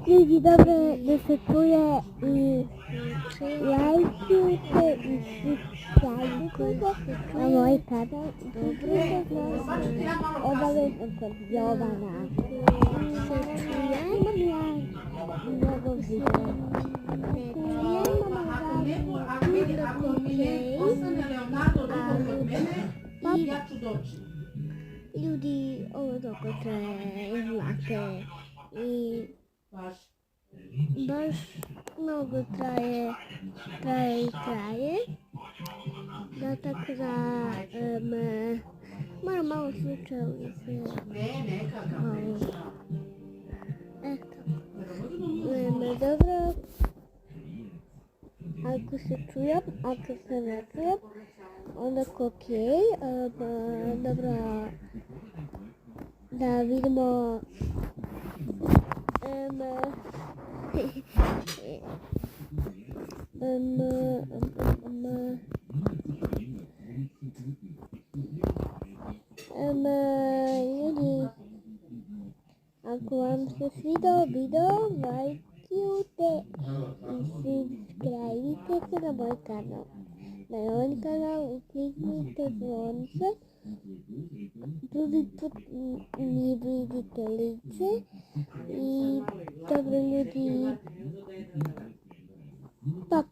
Ljudi, dobro da se čuje i lajkujte i subscribe-ujte na moj kanal. Dobro se znači obavezno kod Jovana. Imam ja mnogo videa. Ljudi, ovo doko traje, znate, i baš mnogo traje. Da, tako da moram malo slučajevati. Eto. Dobro. Ako se čujem, ako se ne čujem, onda okej. Dobro. Da vidimo. Ljudi, ako vam se svidao video, lajkujte i subscribe-ite se na moj kanal. Na moj kanal kliknite zvonce, prvi put mi vidite lice i dobro ljudi, pa.